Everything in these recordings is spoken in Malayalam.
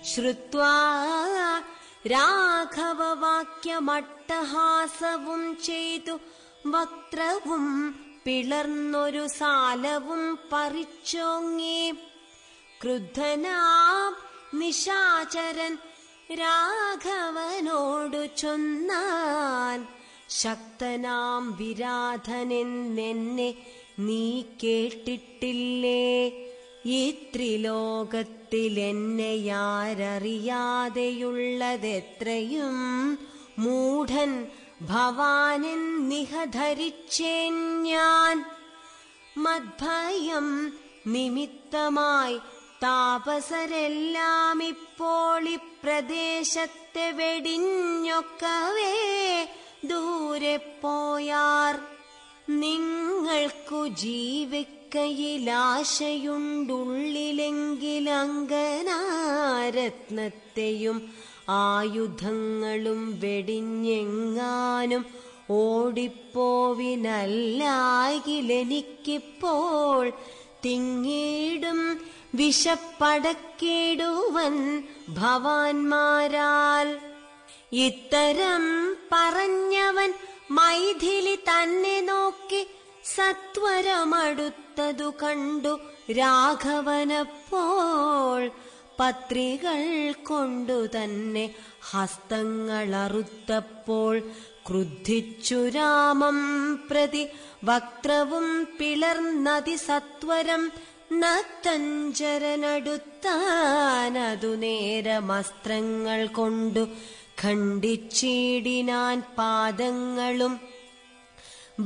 ശ്രുത്വാ രാഘവവാക്യമട്ടഹാസവും ചെയ്തു വക്ത്രവും പിളർന്നൊരു സാലവും പറിച്ചോങ്ങി. ക്രുദ്ധനാം നിശാചരൻ രാഘവനോടു ചൊന്നാൻ, ശക്തനാം വിരാധനെന്നെ നീ കേട്ടിട്ടില്ലേ? ഈ ത്രിലോകത്തിലെന്നെയാരറിയാതെയുള്ളതെത്രയും മൂഢൻ ഭവാനെന്നിഹ ധരിച്ചേൻ ഞാൻ. മദ്ഭയം നിമിത്തമായി താപസരെല്ലാം ഇപ്പോൾ ഇപ്രദേശത്തെ വെടിഞ്ഞൊക്കവേ ദൂരെ പോയാർ. നിങ്ങൾക്കു ജീവിക്കയിലാശയുണ്ടുള്ളിലെങ്കിൽ അങ്കനാരത്നത്തെയും ആയുധങ്ങളും വെടിഞ്ഞെങ്ങാനും ഓടിപ്പോവിനല്ലായിലെനിക്കിപ്പോൾ തിങ്ങിടും വിശപ്പടക്കിടുവൻ ഭവാന്മാരാൽ. ഇത്തരം പറഞ്ഞവൻ മൈഥിലി തന്നെ നോക്കി സത്വരമടുത്തതു കണ്ടു രാഘവനപ്പോൾ. പത്രികൾ കൊണ്ടു തന്നെ ഹസ്തങ്ങളറുത്തപ്പോൾ ക്രുദ്ധിച്ചു രാമം പ്രതി. വക്ത്രവും പിളർന്നതി സത്വരം നത്തഞ്ചരനടുത്താനതു നേരമസ്ത്രങ്ങൾ കൊണ്ടു ഖണ്ഡിച്ചിടിനാൻ പാദങ്ങളും.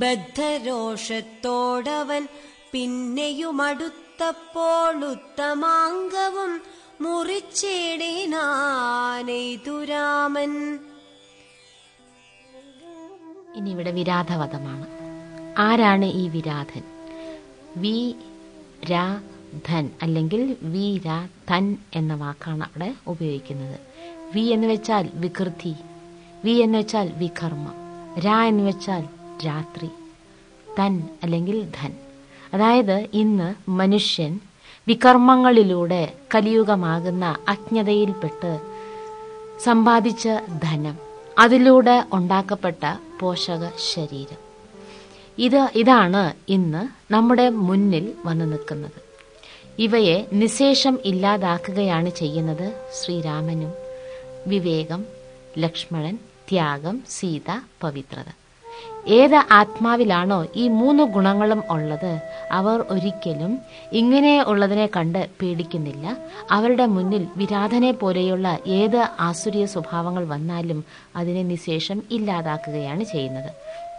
ബദ്ധരോഷത്തോടവൻ പിന്നെയുമടുത്തപ്പോൾ ഉത്തമാംഗവും മുറിച്ചിടിനാനെയ്തുരാമൻ. ഇനി ഇവിടെ വിരാധവധമാണ്. ആരാണ് ഈ വിരാധൻ? വീരാധൻ അല്ലെങ്കിൽ വീരാധൻ എന്ന വാക്കാണ് അവിടെ ഉപയോഗിക്കുന്നത്. വി എന്ന് വെച്ചാൽ വികൃതി, വി എന്ന് വെച്ചാൽ വികർമ്മം, രാ എന്ന് വെച്ചാൽ രാത്രി, തൻ അല്ലെങ്കിൽ ധൻ. അതായത് ഇന്ന് മനുഷ്യൻ വികർമ്മങ്ങളിലൂടെ കലിയുഗമാകുന്ന അജ്ഞതയിൽപ്പെട്ട് സമ്പാദിച്ച ധനം, അതിലൂടെ ഉണ്ടാക്കപ്പെട്ട പോഷക ശരീരം, ഇതാണ് ഇന്ന് നമ്മുടെ മുന്നിൽ വന്നു നിൽക്കുന്നത്. ഇവയെ നിശേഷം ഇല്ലാതാക്കുകയാണ് ചെയ്യുന്നത് ശ്രീരാമനും. വിവേകം, ലക്ഷ്മണൻ, ത്യാഗം, സീത, പവിത്രത. ഏത് ആത്മാവിലാണോ ഈ 3 ഗുണങ്ങളും ഉള്ളത്, അവർ ഒരിക്കലും ഇങ്ങനെ ഉള്ളതിനെ കണ്ട് പേടിക്കുന്നില്ല. അവരുടെ മുന്നിൽ വിരാധനെ പോലെയുള്ള ഏത് ആസുരീയ സ്വഭാവങ്ങൾ വന്നാലും അതിനെ നിശേഷം ഇല്ലാതാക്കുകയാണ് ചെയ്യുന്നത്.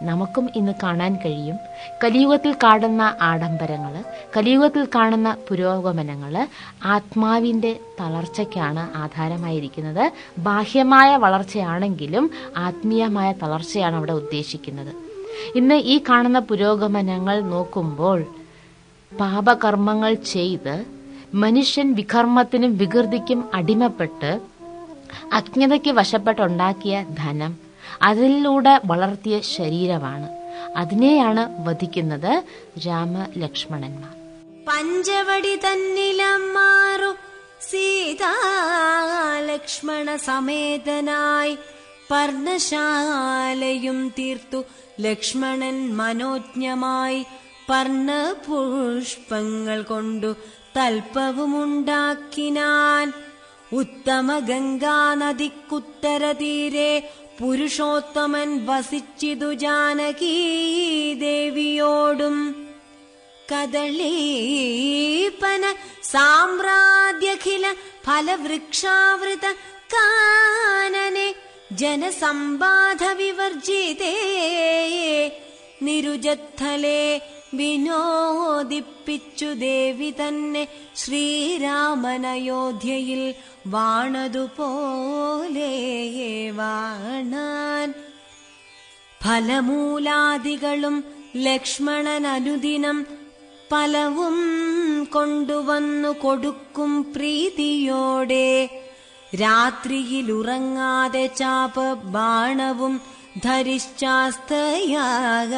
നമുക്കും ഇന്ന് കാണാൻ കഴിയും, കലിയുഗത്തിൽ കാണുന്ന ആഡംബരങ്ങൾ, കലിയുഗത്തിൽ കാണുന്ന പുരോഗമനങ്ങൾ ആത്മാവിൻ്റെ തളർച്ചയ്ക്കാണ് ആധാരമായിരിക്കുന്നത്. ബാഹ്യമായ വളർച്ചയാണെങ്കിലും ആത്മീയമായ തളർച്ചയാണ് അവിടെ ഉദ്ദേശിക്കുന്നത്. ഇന്ന് ഈ കാണുന്ന പുരോഗമനങ്ങൾ നോക്കുമ്പോൾ പാപകർമ്മങ്ങൾ ചെയ്ത് മനുഷ്യൻ വികർമ്മത്തിനും വികൃതിക്കും അടിമപ്പെട്ട് അജ്ഞതയ്ക്ക് വശപ്പെട്ടുണ്ടാക്കിയ ധനം, അതിലൂടെ വളർത്തിയ ശരീരമാണ്. അതിനെയാണ് വധിക്കുന്നത് രാമലക്ഷ്മണന്മാർ. പഞ്ചവടി തന്നിലമാറു സീതാ ലക്ഷ്മണ സമേതനായി പർണശാലയും തീർത്തു ലക്ഷ്മണൻ മനോജ്ഞമായി. പർണപുഷ്പങ്ങൾ കൊണ്ടു തൽപ്പവുമുണ്ടാക്കിനാൻ. ഉത്തമ ഗംഗാ നദിക്കുത്തരതീരെ പുരുഷോത്തമൻ വസിച്ചിതു ജാനകീ ദേവിയോടും. കദളീപന സാമ്രാജ്യഖില ഫലവൃക്ഷാവൃത കാനനെ ജനസമ്പാദ വിവർജിതേ നിരുജസ്ഥലേ വിനോദിപ്പിച്ചു ദേവി തന്നെ ശ്രീരാമനയോധ്യയിൽ വാണതുപോലെ വാണാൻ. ഫലമൂലാദികളും ലക്ഷ്മണൻ അനുദിനം പലവും കൊണ്ടുവന്നു കൊടുക്കും പ്രീതിയോടെ. രാത്രിയിലുറങ്ങാതെ ചാപ ബാണവും ധരിച്ചാസ്തയാക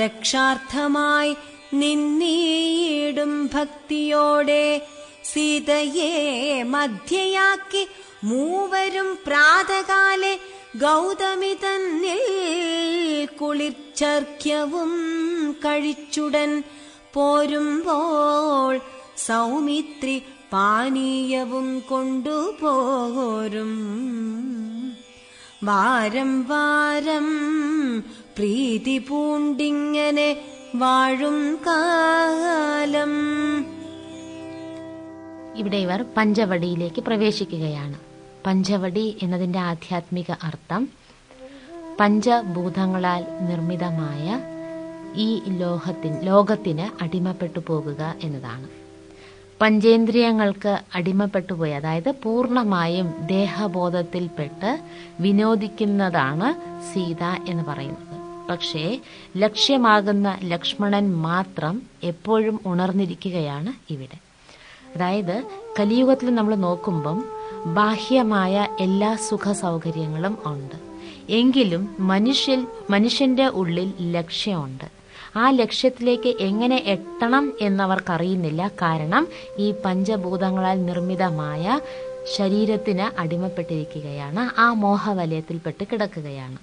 രക്ഷാർത്ഥമായി നിന്നീടും ഭക്തിയോടെ. സീതയെ മധ്യയാക്കി മൂവരും പ്രാതകാലെ ഗൗതമി തന്നിൽ കുളിർച്ചർക്യവും കഴിച്ചുടൻ പോരുമ്പോൾ സൗമിത്രി പാനീയവും കൊണ്ടുപോരും. വാരം വാരം പ്രീതി പൂണ്ടിങ്ങനെ വാഴും കാലം. ഇവിടെ ഇവർ പഞ്ചവടിയിലേക്ക് പ്രവേശിക്കുകയാണ്. പഞ്ചവടി എന്നതിന്റെ ആധ്യാത്മിക അർത്ഥം പഞ്ചഭൂതങ്ങളാൽ നിർമ്മിതമായ ഈ ലോകത്തിന് അടിമപ്പെട്ടു പോകുക എന്നതാണ്. പഞ്ചേന്ദ്രിയങ്ങൾക്ക് അടിമപ്പെട്ടുപോയി, അതായത് പൂർണ്ണമായും ദേഹബോധത്തിൽപ്പെട്ട് വിനോദിക്കുന്നതാണ് സീത എന്ന് പറയുന്നത്. പക്ഷേ ലക്ഷ്യമാകുന്ന ലക്ഷ്മണൻ മാത്രം എപ്പോഴും ഉണർന്നിരിക്കുകയാണ് ഇവിടെ. അതായത് കലിയുഗത്തിൽ നമ്മൾ നോക്കുമ്പം ബാഹ്യമായ എല്ലാ സുഖ സൗകര്യങ്ങളും ഉണ്ട്, എങ്കിലും മനുഷ്യന്റെ ഉള്ളിൽ ലക്ഷ്യമുണ്ട്. ആ ലക്ഷ്യത്തിലേക്ക് എങ്ങനെ എത്തണം എന്നവർക്കറിയുന്നില്ല. കാരണം ഈ പഞ്ചഭൂതങ്ങളാൽ നിർമ്മിതമായ ശരീരത്തിന് അടിമപ്പെട്ടിരിക്കുകയാണ്, ആ മോഹവലയത്തിൽപ്പെട്ട് കിടക്കുകയാണ്.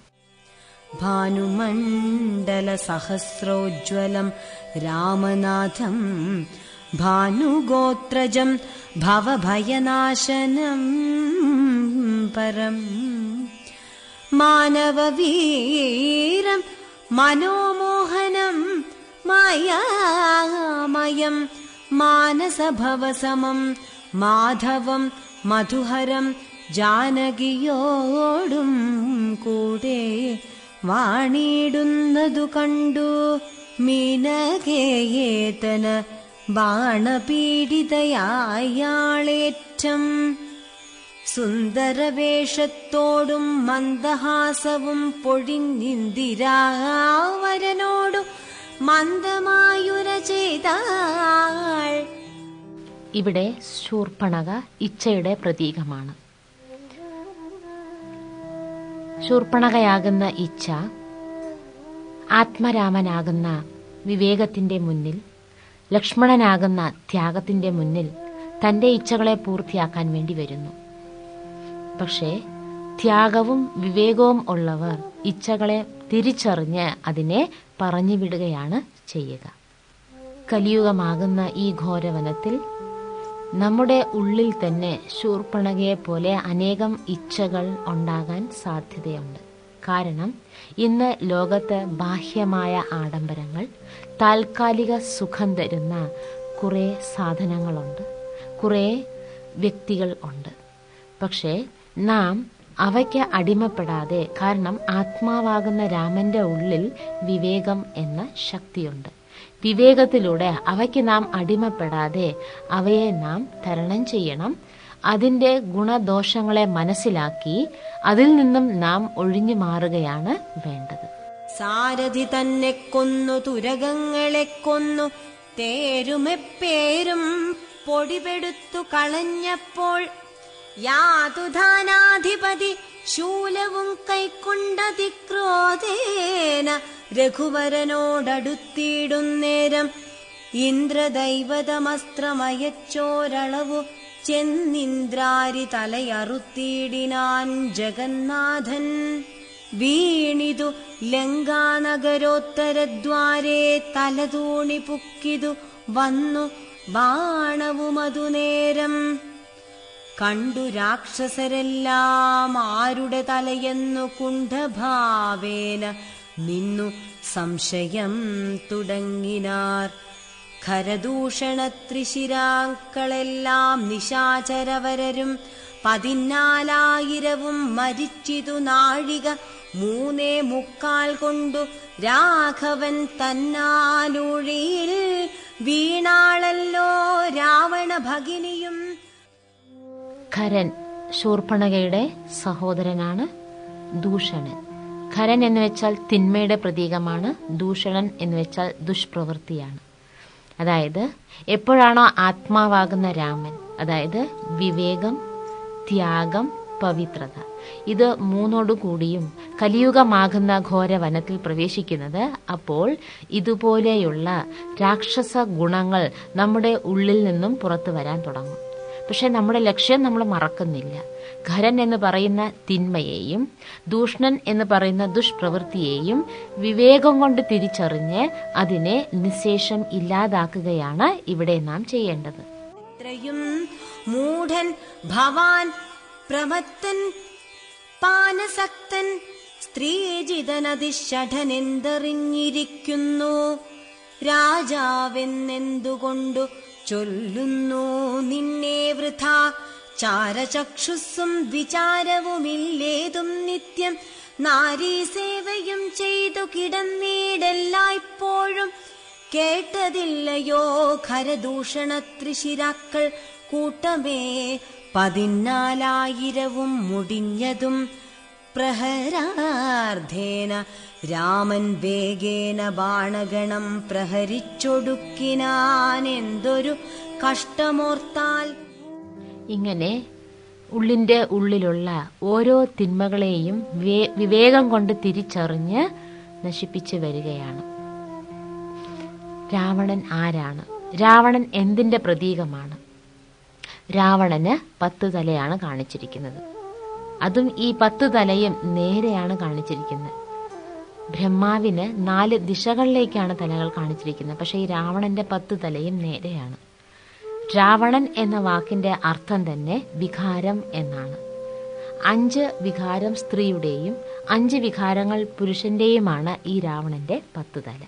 ഭാനുമണ്ഡല സഹസ്രോജ്വലം രാമനാഥം ഭാനുഗോത്രജം ഭവഭയനാശനം പരം മാനവവീരം മനോമോഹനം മായാമയം മാനസഭവസമം മാധവം മധുഹരം ജാനകിയോടും കൂടെ വാണിടുന്നതു കണ്ടു മീനകേയേതന ബാണപീഡിതയാളേറ്റം സുന്ദരവേഷത്തോടും മന്ദഹാസവും പൊഴിഞ്ഞിന്ദിരാവരനോടു മന്ദമായുര ചെയ്താൾ. ഇവിടെ ശൂർപ്പണഖ ഇച്ഛയുടെ പ്രതീകമാണ്. ശൂർപ്പണഖയാകുന്ന ഇച്ഛ ആത്മരാമനാകുന്ന വിവേകത്തിന്റെ മുന്നിൽ, ലക്ഷ്മണനാകുന്ന ത്യാഗത്തിന്റെ മുന്നിൽ തന്റെ ഇച്ഛകളെ പൂർത്തിയാക്കാൻ വേണ്ടി വരുന്നു. പക്ഷേ ത്യാഗവും വിവേകവും ഉള്ളവർ ഇച്ഛകളെ തിരിച്ചറിഞ്ഞ് അതിനെ പറഞ്ഞു വിടുകയാണ് ചെയ്യുക. കലിയുഗമാകുന്ന ഈ ഘോരവനത്തിൽ നമ്മുടെ ഉള്ളിൽ തന്നെ ശൂർപ്പണഖയെ പോലെ അനേകം ഇച്ഛകൾ ഉണ്ടാകാൻ സാധ്യതയുണ്ട്. കാരണം ഇന്ന് ലോകത്ത് ബാഹ്യമായ ആഡംബരങ്ങൾ, താൽക്കാലിക സുഖം തരുന്ന കുറേ സാധനങ്ങളുണ്ട്, കുറേ വ്യക്തികൾ ഉണ്ട്. പക്ഷേ നാം അവയ്ക്ക് അടിമപ്പെടാതെ, കാരണം ആത്മാവാകുന്ന രാമന്റെ ഉള്ളിൽ വിവേകം എന്ന ശക്തിയുണ്ട്. വിവേകത്തിലൂടെ അവയ്ക്ക് നാം അടിമപ്പെടാതെ അവയെ നാം തരണം ചെയ്യണം. അതിന്റെ ഗുണദോഷങ്ങളെ മനസ്സിലാക്കി അതിൽ നിന്നും നാം ഒഴിഞ്ഞു മാറുകയാണ് വേണ്ടത്. സാരഥി തന്നെ കൊന്നു, തുരകങ്ങളെ കൊന്നു, തേരുമെപ്പേരും പൊടിപെടുത്തു കളഞ്ഞപ്പോൾ യാതുധാനാധിപതി ശൂലവും കൈക്കൊണ്ടതിക്രോധേന രഘുവരനോടടുത്തിടുന്നേരം ഇന്ദ്രദൈവതമസ്ത്രമയച്ചോരളവു ചെന്നിന്ദ്രാരി തലയറുത്തിടിനാൻ ജഗന്നാഥൻ. വീണിതു ലങ്കാനഗരോത്തരദ്വാരേ തലതൂണി പുക്കിതു വന്നു ബാണവുമതു നേരം. കണ്ടു രാക്ഷസരെല്ലാം ആരുടെ തലയെന്നു കുണ്ഠഭാവേന നിന്നു സംശയം തുടങ്ങിനാർ. ഖരദൂഷണത്രിശിരാക്കളെല്ലാം നിശാചരവരരും 14,000 മരിച്ചിതു നാഴിക 3:45 കൊണ്ടു രാഘവൻ തന്നാലൂഴിയിൽ വീണാളല്ലോ രാവണ ഭഗിനിയും. ഖരൻ ശൂർപ്പണഖയുടെ സഹോദരനാണ് ദൂഷണൻ. ഖരൻ എന്ന് വെച്ചാൽ തിന്മയുടെ പ്രതീകമാണ്, ദൂഷണൻ എന്ന് വെച്ചാൽ ദുഷ്പ്രവൃത്തിയാണ്. അതായത് എപ്പോഴാണോ ആത്മാവാകുന്ന രാമൻ, അതായത് വിവേകം, ത്യാഗം, പവിത്രത, ഇത് 3 കലിയുഗമാകുന്ന ഘോരവനത്തിൽ പ്രവേശിക്കുന്നത്. അപ്പോൾ ഇതുപോലെയുള്ള രാക്ഷസ ഗുണങ്ങൾ നമ്മുടെ ഉള്ളിൽ നിന്നും പുറത്തു വരാൻ തുടങ്ങും. പക്ഷെ നമ്മുടെ ലക്ഷ്യം നമ്മൾ മറക്കുന്നില്ല. ഖരൻ എന്ന് പറയുന്ന തിന്മയെയും ദൂഷണൻ എന്ന് പറയുന്ന ദുഷ്പ്രവൃത്തിയെയും വിവേകം കൊണ്ട് തിരിച്ചറിഞ്ഞ് അതിനെ നിശേഷം ഇല്ലാതാക്കുകയാണ് ഇവിടെ നാം ചെയ്യേണ്ടത്. മൂഢൻ ഭവാൻ പ്രമത്തൻ പാനസക്തൻ സ്ത്രീജിതനതിഷഠനെന്തറിഞ്ഞിരിക്കുന്നു. രാജാവെന്നെന്തുകൊണ്ടു ചൊല്ലുന്നു നിന്നെ വൃഥാ. ചാരചക്ഷുസ്സും വിചാരവുമില്ലേതും നിത്യം നാരീസേവയും ചെയ്തു കിടന്നീടെല്ലായ്പ്പോഴും. കേട്ടതില്ലയോ ഖരദൂഷണത്രിശിരാക്കൾ കൂട്ടമേ 14,000 മുടിഞ്ഞതും. പ്രഹരാർദ്ധേന രാമൻ വേഗേന ബാണഗണം പ്രഹരിച്ചൊടുക്കിനാൻ. എന്തൊരു കഷ്ടമോർത്താൽ. ഇങ്ങനെ ഉള്ളിന്റെ ഉള്ളിലുള്ള ഓരോ തിന്മകളെയും വിവേകം കൊണ്ട് തിരിച്ചറിഞ്ഞ് നശിപ്പിച്ചു വരികയാണ്. രാവണൻ ആരാണ്? രാവണൻ എന്തിന്റെ പ്രതീകമാണ്? രാവണന് 10 തലയാണ് കാണിച്ചിരിക്കുന്നത്. അതും ഈ 10 തലയും നേരെയാണ് കാണിച്ചിരിക്കുന്നത്. ബ്രഹ്മാവിന് 4 ദിശകളിലേക്കാണ് തലകൾ കാണിച്ചിരിക്കുന്നത്. പക്ഷെ ഈ രാവണന്റെ 10 തലയും നേരെയാണ്. രാവണൻ എന്ന വാക്കിന്റെ അർത്ഥം തന്നെ വികാരം എന്നാണ്. 5 വികാരം സ്ത്രീയുടെയും 5 വികാരങ്ങൾ പുരുഷന്റെയുമാണ് ഈ രാവണന്റെ 10 തല.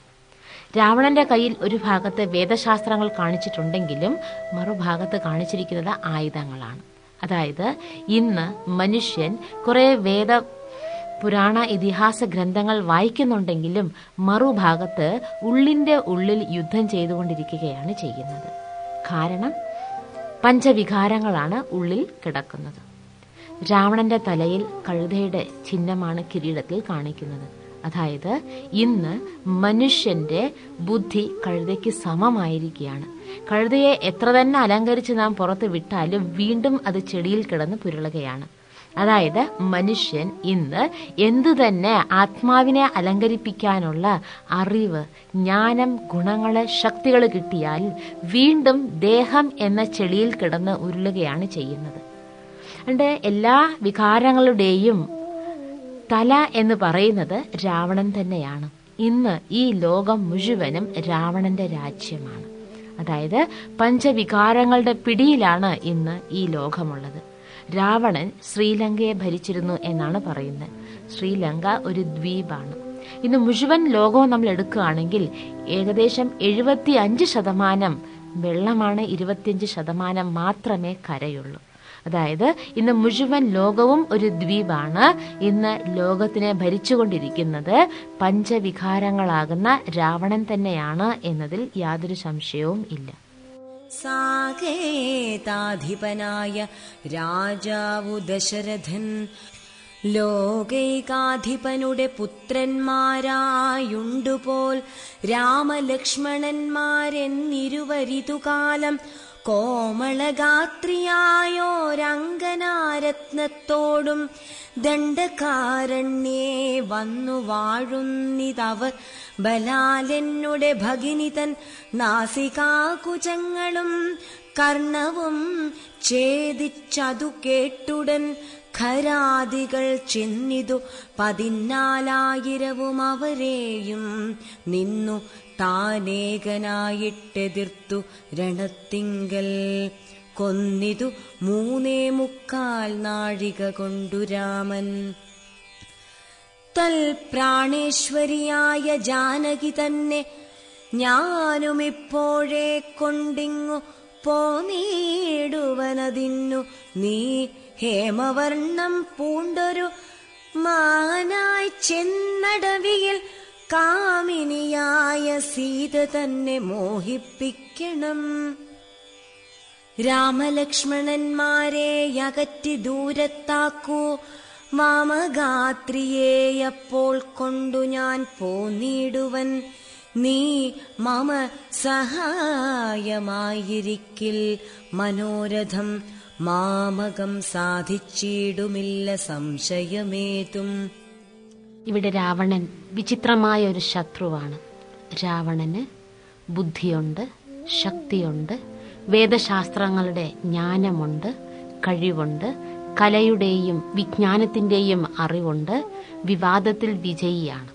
രാവണന്റെ കയ്യിൽ ഒരു ഭാഗത്ത് വേദശാസ്ത്രങ്ങൾ കാണിച്ചിട്ടുണ്ടെങ്കിലും മറുഭാഗത്ത് കാണിച്ചിരിക്കുന്നത് ആയുധങ്ങളാണ്. അതായത് ഇന്ന് മനുഷ്യൻ കുറെ വേദ പുരാണ ഇതിഹാസ ഗ്രന്ഥങ്ങൾ വായിക്കുന്നുണ്ടെങ്കിലും മറുഭാഗത്ത് ഉള്ളിന്റെ ഉള്ളിൽ യുദ്ധം ചെയ്തുകൊണ്ടിരിക്കുകയാണ് ചെയ്യുന്നത്. കാരണം പഞ്ചവികാരങ്ങളാണ് ഉള്ളിൽ കിടക്കുന്നത്. രാവണന്റെ തലയിൽ കഴുതയുടെ ചിഹ്നമാണ് കിരീടത്തിൽ കാണിക്കുന്നത്. അതായത് ഇന്ന് മനുഷ്യന്റെ ബുദ്ധി കഴുതയ്ക്ക് സമമായിരിക്കുകയാണ്. കഴുതയെ എത്ര തന്നെ അലങ്കരിച്ച് നാം പുറത്ത് വിട്ടാലും വീണ്ടും അത് ചെടിയിൽ കിടന്ന് പുരളുകയാണ്. അതായത് മനുഷ്യൻ ഇന്ന് എന്തു തന്നെ ആത്മാവിനെ അലങ്കരിപ്പിക്കാനുള്ള അറിവ്, ജ്ഞാനം, ഗുണങ്ങള്, ശക്തികൾ കിട്ടിയാൽ വീണ്ടും ദേഹം എന്ന ചെടിയിൽ കിടന്ന് ഉരുളുകയാണ് ചെയ്യുന്നത്. അതുകൊണ്ട് എല്ലാ വികാരങ്ങളുടെയും തല എന്ന് പറയുന്നത് രാവണൻ തന്നെയാണ്. ഇന്ന് ഈ ലോകം മുഴുവനും രാവണന്റെ രാജ്യമാണ്. അതായത് പഞ്ചവികാരങ്ങളുടെ പിടിയിലാണ് ഇന്ന് ഈ ലോകമുള്ളത്. രാവണൻ ശ്രീലങ്കയെ ഭരിച്ചിരുന്നു എന്നാണ് പറയുന്നത്. ശ്രീലങ്ക ഒരു ദ്വീപാണ്. ഇന്ന് മുഴുവൻ ലോകവും നമ്മൾ എടുക്കുകയാണെങ്കിൽ ഏകദേശം 75% വെള്ളമാണ്, 25% മാത്രമേ കരയുള്ളൂ. അതായത് ഇന്ന് മുഴുവൻ ലോകവും ഒരു ദ്വീപാണ്. ഇന്ന് ലോകത്തിനെ ഭരിച്ചുകൊണ്ടിരിക്കുന്നത് പഞ്ചവികാരങ്ങളാകുന്ന രാവണൻ തന്നെയാണ് എന്നതിൽ യാതൊരു സംശയവും ഇല്ല. സാകേതാധിപനായ രാജാവു ദശരഥൻ ലോകൈകാധിപനുടെ പുത്രന്മാരായുണ്ടുപോൽ രാമലക്ഷ്മണന്മാരെന്നിരുവരിതുകാലം കോമളഗാത്രിയായോരംഗനാരത്നത്തോടും ദണ്ഡകാരണ്യേ വന്നു വാഴുന്നിതവർ ബലാലെന്നുടെ ഭഗിനിതൻ നാസികാകുചങ്ങളും കർണവും ഛേദിച്ചതു കേട്ടുടൻ ഖരാദികൾ ചെന്നിതു 14,000 അവരെയും നിന്നു താനേകനായിട്ടെതിർത്തു രണത്തിങ്കൽ കൊന്നിതു 3.25 നാഴിക കൊണ്ടു രാമൻ. തൽപ്രാണേശ്വരിയായ ജാനകി തന്നെ ഞാനുമിപ്പോഴേ കൊണ്ടിങ്ങു പോനീടുവനതിന്നു നീ ഹേമവർണം പൂണ്ടൊരു മാനായി ചെന്നടവിയിൽ കാമിനിയായ സീത തന്നെ മോഹിപ്പിക്കണം. രാമലക്ഷ്മണന്മാരെ അകറ്റി ദൂരത്താക്കൂ, വാമഗാത്രിയേയപ്പോൾ കൊണ്ടു ഞാൻ പോന്നിടുവൻ. നീ മമ സഹായമായിരിക്കിൽ മനോരഥം മാമകം സാധിച്ചിടുമില്ല സംശയമേതും. ഇവിടെ രാവണൻ വിചിത്രമായ ഒരു ശത്രുവാണ്. രാവണന് ബുദ്ധിയുണ്ട്, ശക്തിയുണ്ട്, വേദശാസ്ത്രങ്ങളുടെ ജ്ഞാനമുണ്ട്, കഴിവുണ്ട്, കലയുടെയും വിജ്ഞാനത്തിന്റെയും അറിവുണ്ട്, വിവാദത്തിൽ വിജയിയാണ്.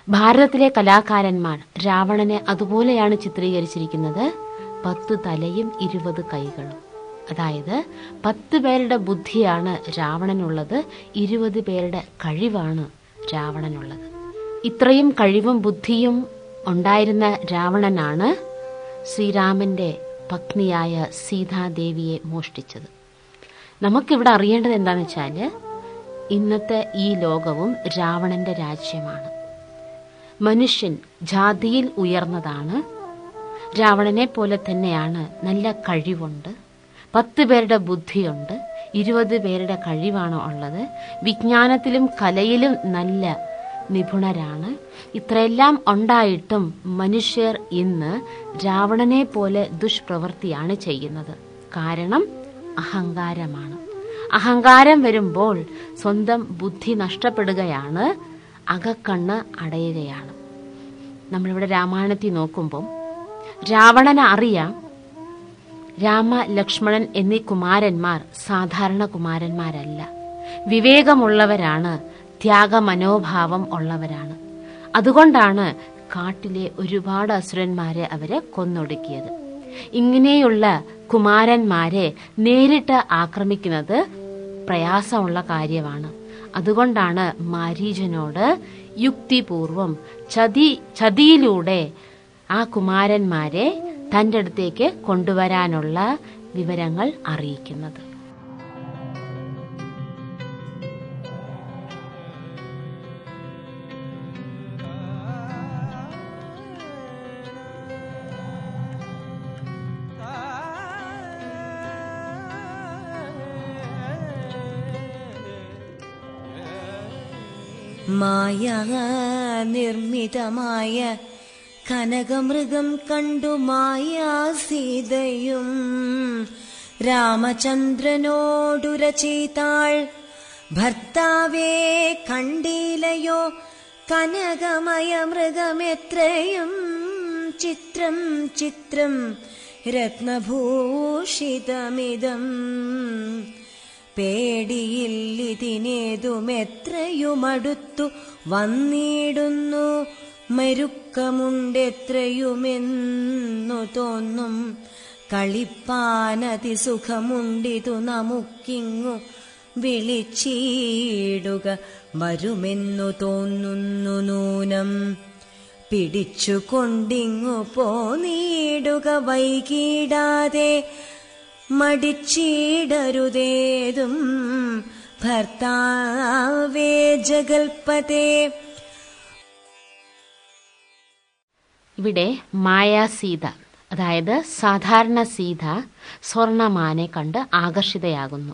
ഭാരതത്തിലെ കലാകാരന്മാർ രാവണനെ അതുപോലെയാണ് ചിത്രീകരിച്ചിരിക്കുന്നത്. 10 തലയും 20 കൈകളും. അതായത് 10 പേരുടെ ബുദ്ധിയാണ് രാവണനുള്ളത്, 20 പേരുടെ കഴിവാണ് രാവണനുള്ളത്. ഇത്രയും കഴിവും ബുദ്ധിയും ഉണ്ടായിരുന്ന രാവണനാണ് ശ്രീരാമന്റെ പത്നിയായ സീതാദേവിയെ മോഷ്ടിച്ചത്. നമുക്കിവിടെ അറിയേണ്ടത് എന്താണെന്ന് വെച്ചാൽ, ഇന്നത്തെ ഈ ലോകവും രാവണന്റെ രാജ്യമാണ്. മനുഷ്യൻ ജാതിയിൽ ഉയർന്നതാണ്. രാവണനെ പോലെ തന്നെയാണ്. നല്ല കഴിവുണ്ട്, 10 പേരുടെ ബുദ്ധിയുണ്ട്, 20 പേരുടെ കഴിവാണ് ഉള്ളത്. വിജ്ഞാനത്തിലും കലയിലും നല്ല നിപുണരാണ്. ഇത്രയെല്ലാം ഉണ്ടായിട്ടും മനുഷ്യർ ഇന്ന് രാവണനെ പോലെ ദുഷ്പ്രവൃത്തിയാണ് ചെയ്യുന്നത്. കാരണം അഹങ്കാരമാണ്. അഹങ്കാരം വരുമ്പോൾ സ്വന്തം ബുദ്ധി നഷ്ടപ്പെടുകയാണ്, അകക്കണ്ണ് അടയുകയാണ്. നമ്മളിവിടെ രാമായണത്തിൽ നോക്കുമ്പോൾ രാവണനെ അറിയാം, രാമ, ലക്ഷ്മണൻ എന്നീ കുമാരന്മാർ സാധാരണ കുമാരന്മാരല്ല, വിവേകമുള്ളവരാണ്, ത്യാഗമനോഭാവം ഉള്ളവരാണ്. അതുകൊണ്ടാണ് കാട്ടിലെ ഒരുപാട് അസുരന്മാരെ അവരെ കൊന്നൊടുക്കിയത്. ഇങ്ങനെയുള്ള കുമാരന്മാരെ നേരിട്ട് ആക്രമിക്കുന്നത് പ്രയാസമുള്ള കാര്യമാണ്. അതുകൊണ്ടാണ് മാരീചനോട് യുക്തിപൂർവം ചതിയിലൂടെ ആ കുമാരന്മാരെ തന്റെ അടുത്തേക്ക് കൊണ്ടുവരാനുള്ള വിവരങ്ങൾ അറിയിക്കുന്നത്. മായ നിർമ്മിതമായ കനകമൃഗം കണ്ടു മായാസീതയും രാമചന്ദ്രനോടുര ചെയ്താൾ. ഭർത്താവേ കണ്ടിലയോ കനകമയ മൃഗമെത്രയും ചിത്രം ചിത്രം രത്നഭൂഷിതമിതം. പേടിയില്ലിതിനേതുമെത്രയുമടുത്തു വന്നിടുന്നു, മരുക്കമുണ്ടെത്രയുമെന്നു തോന്നും. കളിപ്പാനതി സുഖമുണ്ടിതു നമുക്കിങ്ങു വിളിച്ചിടുക വരുമെന്നു തോന്നുന്നു നൂനം. പിടിച്ചുകൊണ്ടിങ്ങു പോന്നിടുക വൈകിടാതെ, മടിച്ചിടരുതേതും ഭർത്താവേ ജഗൽപതേ. ഇവിടെ മായാസീത, അതായത് സാധാരണ സീത സ്വർണമാനെ കണ്ട് ആകർഷിതയാകുന്നു.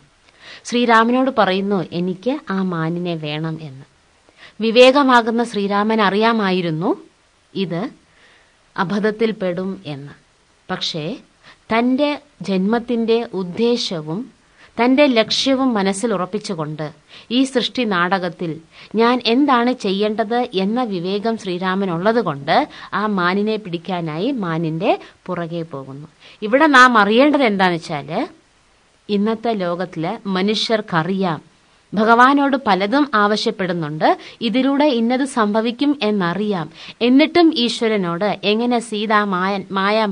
ശ്രീരാമനോട് പറയുന്നു, എനിക്ക് ആ മാനിനെ വേണം എന്ന്. വിവേകമാകുന്ന ശ്രീരാമൻ അറിയാമായിരുന്നു ഇത് അബദ്ധത്തിൽപ്പെടും എന്ന്. പക്ഷേ തന്റെ ജന്മത്തിന്റെ ഉദ്ദേശവും തന്റെ ലക്ഷ്യവും മനസ്സിൽ ഉറപ്പിച്ചുകൊണ്ട് ഈ സൃഷ്ടി നാടകത്തിൽ ഞാൻ എന്താണ് ചെയ്യേണ്ടത് എന്ന വിവേകം ശ്രീരാമനുള്ളതുകൊണ്ട് ആ മാനിനെ പിടിക്കാനായി മാനിന്റെ പുറകെ പോകുന്നു. ഇവിടെ നാം അറിയേണ്ടത് എന്താണെന്ന് വെച്ചാൽ, ഇന്നത്തെ ലോകത്തിലെ മനുഷ്യർക്കറിയാം ഭഗവാനോട് പലതും ആവശ്യപ്പെടുന്നുണ്ട്, ഇതിലൂടെ ഇന്നത് സംഭവിക്കും എന്നറിയാം. എന്നിട്ടും ഈശ്വരനോട് എങ്ങനെ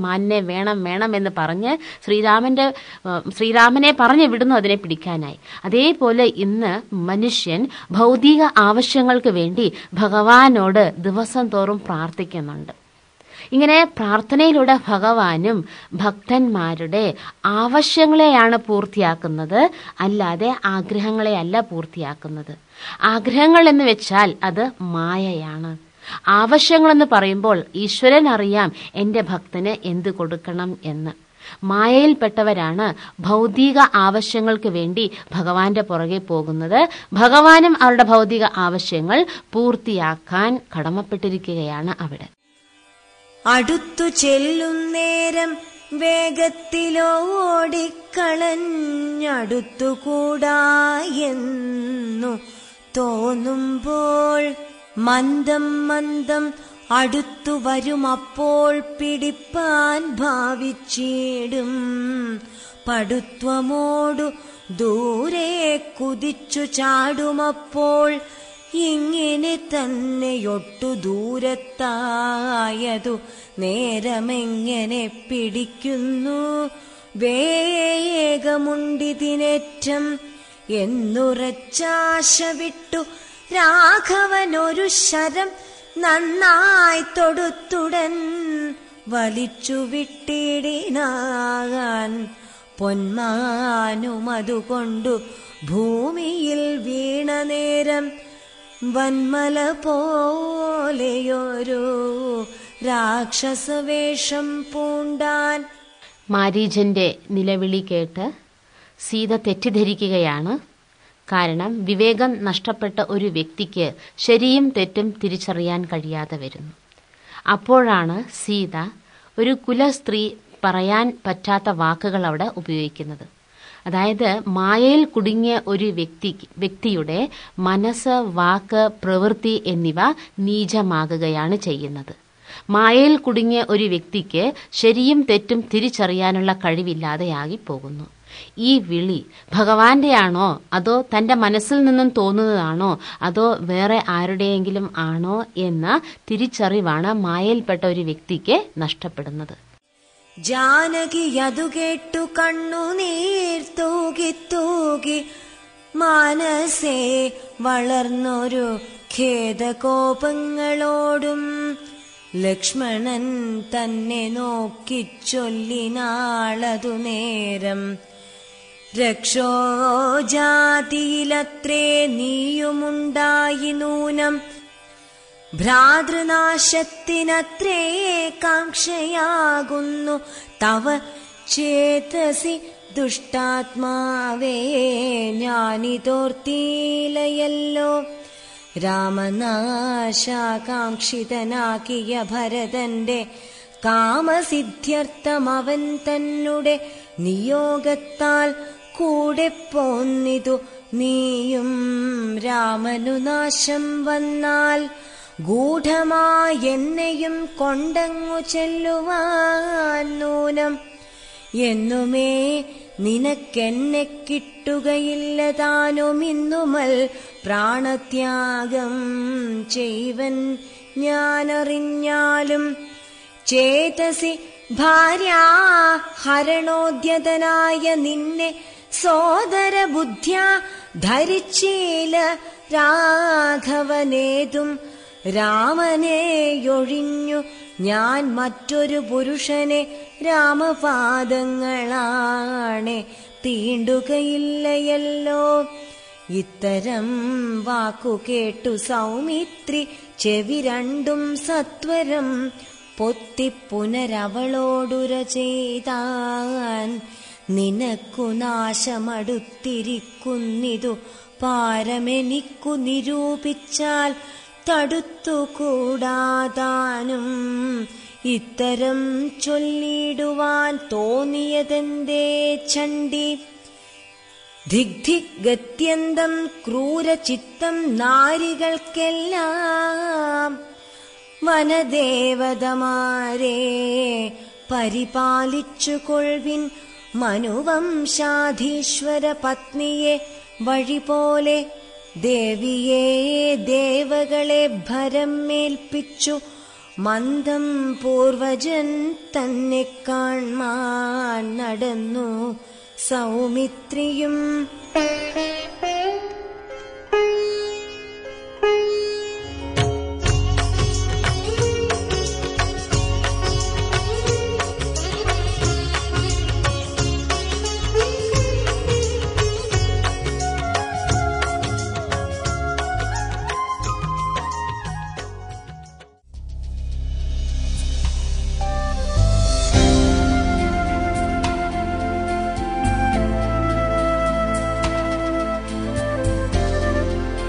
മാനിനെ വേണം എന്ന് പറഞ്ഞ് ശ്രീരാമനെ പറഞ്ഞു വിടുന്നു അതിനെ പിടിക്കാനായി. അതേപോലെ ഇന്ന് മനുഷ്യൻ ഭൗതിക ആവശ്യങ്ങൾക്ക് വേണ്ടി ഭഗവാനോട് ദിവസം തോറും പ്രാർത്ഥിക്കുന്നുണ്ട്. ഇങ്ങനെ പ്രാർത്ഥനയിലൂടെ ഭഗവാനും ഭക്തന്മാരുടെ ആവശ്യങ്ങളെയാണ് പൂർത്തിയാക്കുന്നത്, അല്ലാതെ ആഗ്രഹങ്ങളെ അല്ല പൂർത്തിയാക്കുന്നത്. ആഗ്രഹങ്ങൾ എന്ന് വെച്ചാൽ അത് മായയാണ്. ആവശ്യങ്ങളെന്ന് പറയുമ്പോൾ ഈശ്വരൻ അറിയാം എന്റെ ഭക്തന് എന്ത് കൊടുക്കണം എന്ന്. മായയിൽപ്പെട്ടവരാണ് ഭൗതിക ആവശ്യങ്ങൾക്ക് വേണ്ടി ഭഗവാന്റെ പുറകെ പോകുന്നത്. ഭഗവാനും അവരുടെ ഭൗതിക ആവശ്യങ്ങൾ പൂർത്തിയാക്കാൻ കടമപ്പെട്ടിരിക്കുകയാണ് അവിടെ. അടുത്തു ചെല്ലുന്നേരം വേഗത്തിലോടിക്കളഞ്ഞടുത്തുകൂടായെന്നു തോന്നുമ്പോൾ മന്ദം മന്ദം അടുത്തു വരുമപ്പോൾ പിടിപ്പാൻ ഭാവിച്ചിടും. പടുത്വമോടു ദൂരെ കുതിച്ചു ചാടുമപ്പോൾ ഇങ്ങനെ തന്നെയൊട്ടു ദൂരത്തായതു നേരമെങ്ങനെ പിടിക്കുന്നു. വേഗമുണ്ടിതിനേറ്റം എന്നുറച്ചാശ വിട്ടു രാഘവനൊരു ശരം നന്നായി തൊടുത്തുടൻ വലിച്ചു വിട്ടിടിനാൻ. പൊന്മാനുമതുകൊണ്ടു ഭൂമിയിൽ വീണ നേരം വന്മല പോലെയൊരു രാക്ഷസവേഷം പൂണ്ടാൻ. മാരീചന്റെ നിലവിളി കേട്ട് സീത തെറ്റിദ്ധരിക്കുകയാണ്. കാരണം വിവേകം നഷ്ടപ്പെട്ട ഒരു വ്യക്തിക്ക് ശരിയും തെറ്റും തിരിച്ചറിയാൻ കഴിയാതെ വരുന്നു. അപ്പോഴാണ് സീത ഒരു കുലസ്ത്രീ പറയാൻ പറ്റാത്ത വാക്കുകൾ അവിടെ ഉപയോഗിക്കുന്നത്. അതായത് മായയിൽ കുടുങ്ങിയ ഒരു വ്യക്തിയുടെ മനസ്സ്, വാക്ക്, പ്രവൃത്തി എന്നിവ നീചമാകുകയാണ് ചെയ്യുന്നത്. മായയിൽ കുടുങ്ങിയ ഒരു വ്യക്തിക്ക് ശരിയും തെറ്റും തിരിച്ചറിയാനുള്ള കഴിവില്ലാതെയാകി പോകുന്നു. ഈ വിളി ഭഗവാന്റെയാണോ അതോ തന്റെ മനസ്സിൽ നിന്നും തോന്നുന്നതാണോ അതോ വേറെ ആരുടെയെങ്കിലും ആണോ എന്ന തിരിച്ചറിവാണ് മായയിൽപ്പെട്ട ഒരു വ്യക്തിക്ക് നഷ്ടപ്പെടുന്നത്. ജാനകി അതു കേട്ടു കണ്ണുനീർ തൂകി തൂകി മനസ്സേ വളർന്നൊരു ഖേദകോപങ്ങളോടും ലക്ഷ്മണൻ തന്നെ നോക്കിച്ചൊല്ലിനാളതു നേരം. രക്ഷോജാതിയിലത്രേ നീയുമുണ്ടായി നൂനം, ഭ്രാതൃനാശത്തിനത്രേ കാംക്ഷയാകുന്നു തവ ചേതസി ദുഷ്ടാത്മാവേ ഞാനിതോർത്തിയിലയല്ലോ. രാമനാശാകാംക്ഷിതനാക്കിയ ഭരതന്റെ കാമസിദ്ധ്യർത്ഥമവൻ തന്നെ നിയോഗത്താൽ കൂടെ പോന്നിതു നീയും രാമനു നാശം വന്നാൽ ഗൂഢമായെന്നെയും കൊണ്ടങ്ങു ചെല്ലുവാൻ നൂനം. എന്നുമേ നിനക്കെന്നെ കിട്ടുകയില്ല താനും ഇന്നുമൽ പ്രാണത്യാഗം ചെയ്വൻ ഞാനറിഞ്ഞാലും. ചേതസി ഭാര്യാ ഹരണോദ്യതനായ നിന്നെ സോദര ബുദ്ധ്യാ ധരിച്ചീല രാഘവനേതും. രാമനെയൊഴിഞ്ഞു ഞാൻ മറ്റൊരു പുരുഷനെ രാമപാദങ്ങളാണെ തീണ്ടുകയില്ലയല്ലോ. ഇത്തരം വാക്കു കേട്ടു സൗമിത്രി ചെവി രണ്ടും സത്വരം പൊത്തി പുനരവളോടുര ചെയ്താൻ. നിനക്കു നാശമടുത്തിരിക്കുന്നിതു പാരമെനിക്കു നിരൂപിച്ചാൽ തടുത്തുകൂടാതാനും. ഇത്തരം ചൊല്ലിടുവാൻ തോന്നിയതെന്തേ ചണ്ഡി. ദിഗ്ധിഗത്യന്തം ക്രൂരചിത്തം നാരികൾക്കെല്ലാം. വനദേവതമാരെ പരിപാലിച്ചുകൊള്ളിൻ. മനുവംശാധീശ്വര പത്നിയെ വഴിപോലെ ദേവിയെ ദേവകളെ ഭരമേൽപ്പിച്ചു മന്ദം പൂർവജൻ തന്നെ കാൺമാൻ നടന്നു സൗമിത്രിയും.